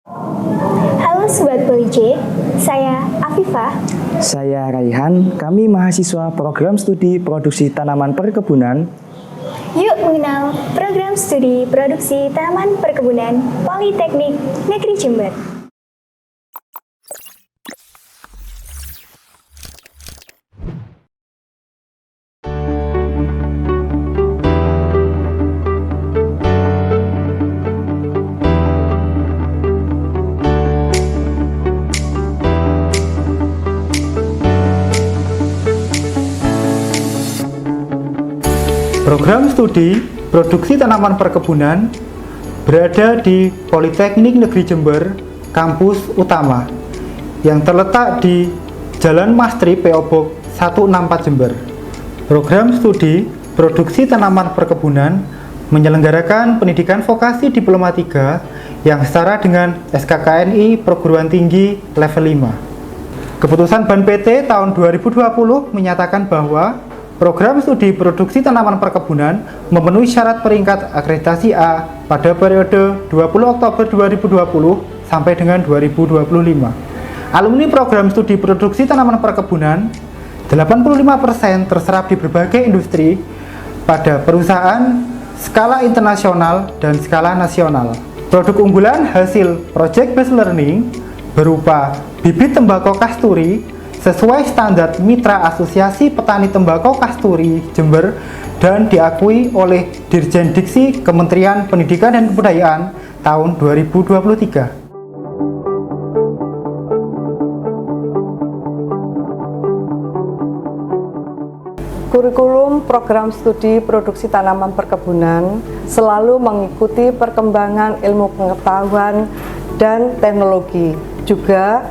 Halo Sobat Polij, saya Afifah. Saya Raihan, kami mahasiswa program studi produksi tanaman perkebunan. Yuk mengenal program studi produksi tanaman perkebunan Politeknik Negeri Jember. Program studi produksi tanaman perkebunan berada di Politeknik Negeri Jember, kampus utama, yang terletak di Jalan Mastri PO Box 164 Jember. Program studi produksi tanaman perkebunan menyelenggarakan pendidikan vokasi Diploma 3 yang setara dengan SKKNI Perguruan Tinggi level 5. Keputusan Ban PT tahun 2020 menyatakan bahwa program studi produksi tanaman perkebunan memenuhi syarat peringkat akreditasi A pada periode 20 Oktober 2020 sampai dengan 2025. Alumni program studi produksi tanaman perkebunan 85% terserap di berbagai industri pada perusahaan skala internasional dan skala nasional. Produk unggulan hasil project based learning berupa bibit tembakau kasturi sesuai standar Mitra Asosiasi Petani Tembakau Kasturi Jember dan diakui oleh Dirjen Diksi Kementerian Pendidikan dan Kebudayaan tahun 2023. Kurikulum program studi produksi tanaman perkebunan selalu mengikuti perkembangan ilmu pengetahuan dan teknologi, juga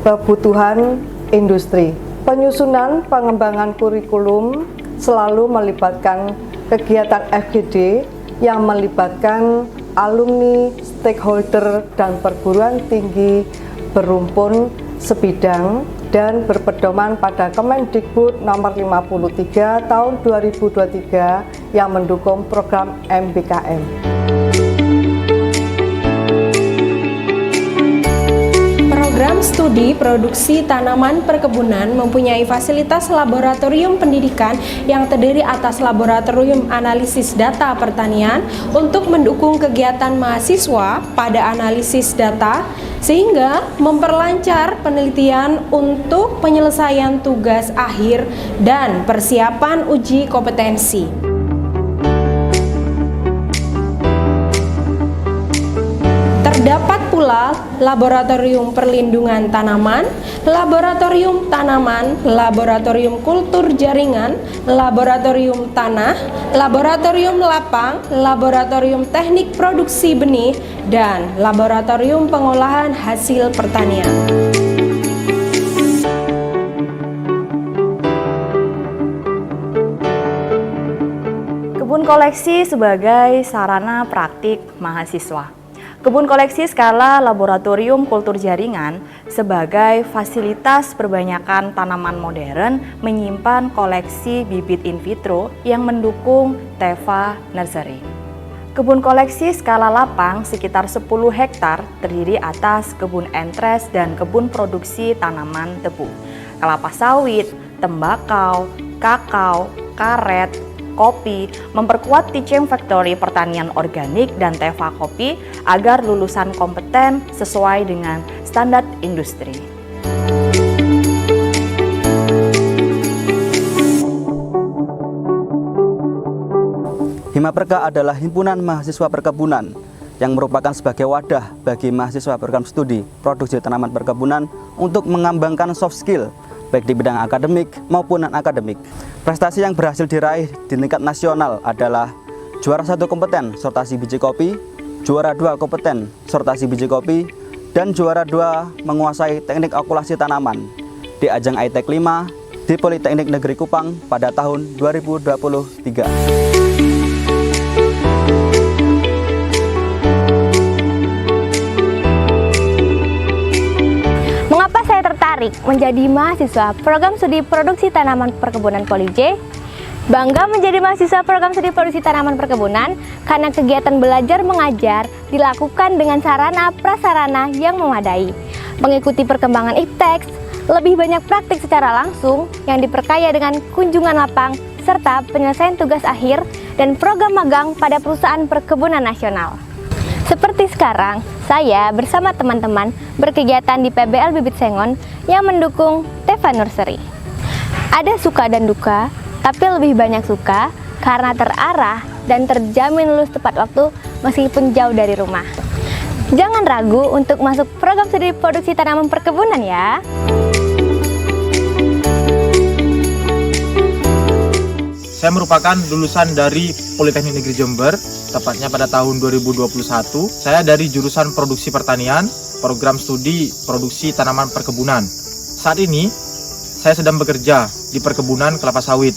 kebutuhan industri. Penyusunan pengembangan kurikulum selalu melibatkan kegiatan FGD yang melibatkan alumni, stakeholder, dan perguruan tinggi berumpun sebidang dan berpedoman pada Kemendikbud nomor 53 tahun 2023 yang mendukung program MBKM. Program studi produksi tanaman perkebunan mempunyai fasilitas laboratorium pendidikan yang terdiri atas laboratorium analisis data pertanian untuk mendukung kegiatan mahasiswa pada analisis data sehingga memperlancar penelitian untuk penyelesaian tugas akhir dan persiapan uji kompetensi. Terdapat pula laboratorium perlindungan tanaman, laboratorium tanaman, laboratorium kultur jaringan, laboratorium tanah, laboratorium lapang, laboratorium teknik produksi benih, dan laboratorium pengolahan hasil pertanian. Kebun koleksi sebagai sarana praktik mahasiswa. Kebun koleksi skala laboratorium kultur jaringan sebagai fasilitas perbanyakan tanaman modern menyimpan koleksi bibit in vitro yang mendukung TEVA Nursery. Kebun koleksi skala lapang sekitar 10 hektar terdiri atas kebun entres dan kebun produksi tanaman tebu, kelapa sawit, tembakau, kakao, karet, kopi, memperkuat Teaching Factory Pertanian Organik dan TEVA Kopi agar lulusan kompeten sesuai dengan standar industri. Himaperka adalah himpunan mahasiswa perkebunan yang merupakan sebagai wadah bagi mahasiswa program studi produksi tanaman perkebunan untuk mengembangkan soft skill baik di bidang akademik maupun non-akademik. Prestasi yang berhasil diraih di tingkat nasional adalah juara 1 kompeten sortasi biji kopi, juara 2 kompeten sortasi biji kopi, dan juara 2 menguasai teknik okulasi tanaman di ajang ITEK 5 di Politeknik Negeri Kupang pada tahun 2023. Menjadi mahasiswa program studi produksi tanaman perkebunan Polij? Bangga menjadi mahasiswa program studi produksi tanaman perkebunan karena kegiatan belajar mengajar dilakukan dengan sarana prasarana yang memadai. Mengikuti perkembangan iptek, lebih banyak praktik secara langsung yang diperkaya dengan kunjungan lapang serta penyelesaian tugas akhir dan program magang pada perusahaan perkebunan nasional. Seperti sekarang, saya bersama teman-teman berkegiatan di PBL Bibit Sengon yang mendukung Teva Nursery. Ada suka dan duka, tapi lebih banyak suka karena terarah dan terjamin lulus tepat waktu meskipun jauh dari rumah. Jangan ragu untuk masuk program studi produksi tanaman perkebunan ya. Saya merupakan lulusan dari Politeknik Negeri Jember, tepatnya pada tahun 2021. Saya dari jurusan Produksi Pertanian, program studi Produksi Tanaman Perkebunan. Saat ini, saya sedang bekerja di perkebunan kelapa sawit,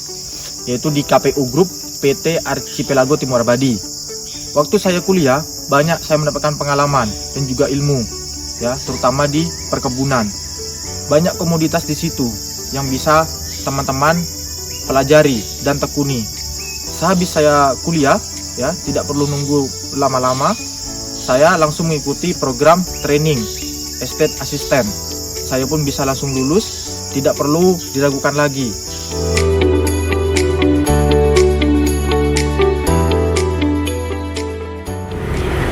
yaitu di KPU Group PT Archipelago Timur Abadi. Waktu saya kuliah, banyak saya mendapatkan pengalaman dan juga ilmu, ya, terutama di perkebunan. Banyak komoditas di situ yang bisa teman-teman pelajari dan tekuni. Sehabis saya kuliah, ya, tidak perlu nunggu lama-lama, saya langsung mengikuti program training estate assistant. Saya pun bisa langsung lulus, tidak perlu diragukan lagi.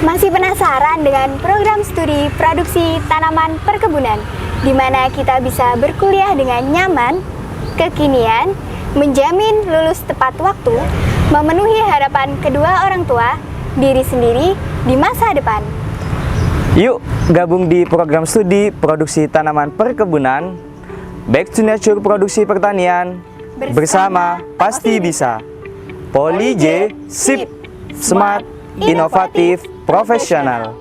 Masih penasaran dengan program studi produksi tanaman perkebunan, di mana kita bisa berkuliah dengan nyaman, kekinian, menjamin lulus tepat waktu, memenuhi harapan kedua orang tua, diri sendiri di masa depan. Yuk gabung di program studi produksi tanaman perkebunan, Back to Nature Produksi Pertanian, bersama pasti bisa. Poli J, sip, smart, inovatif, profesional.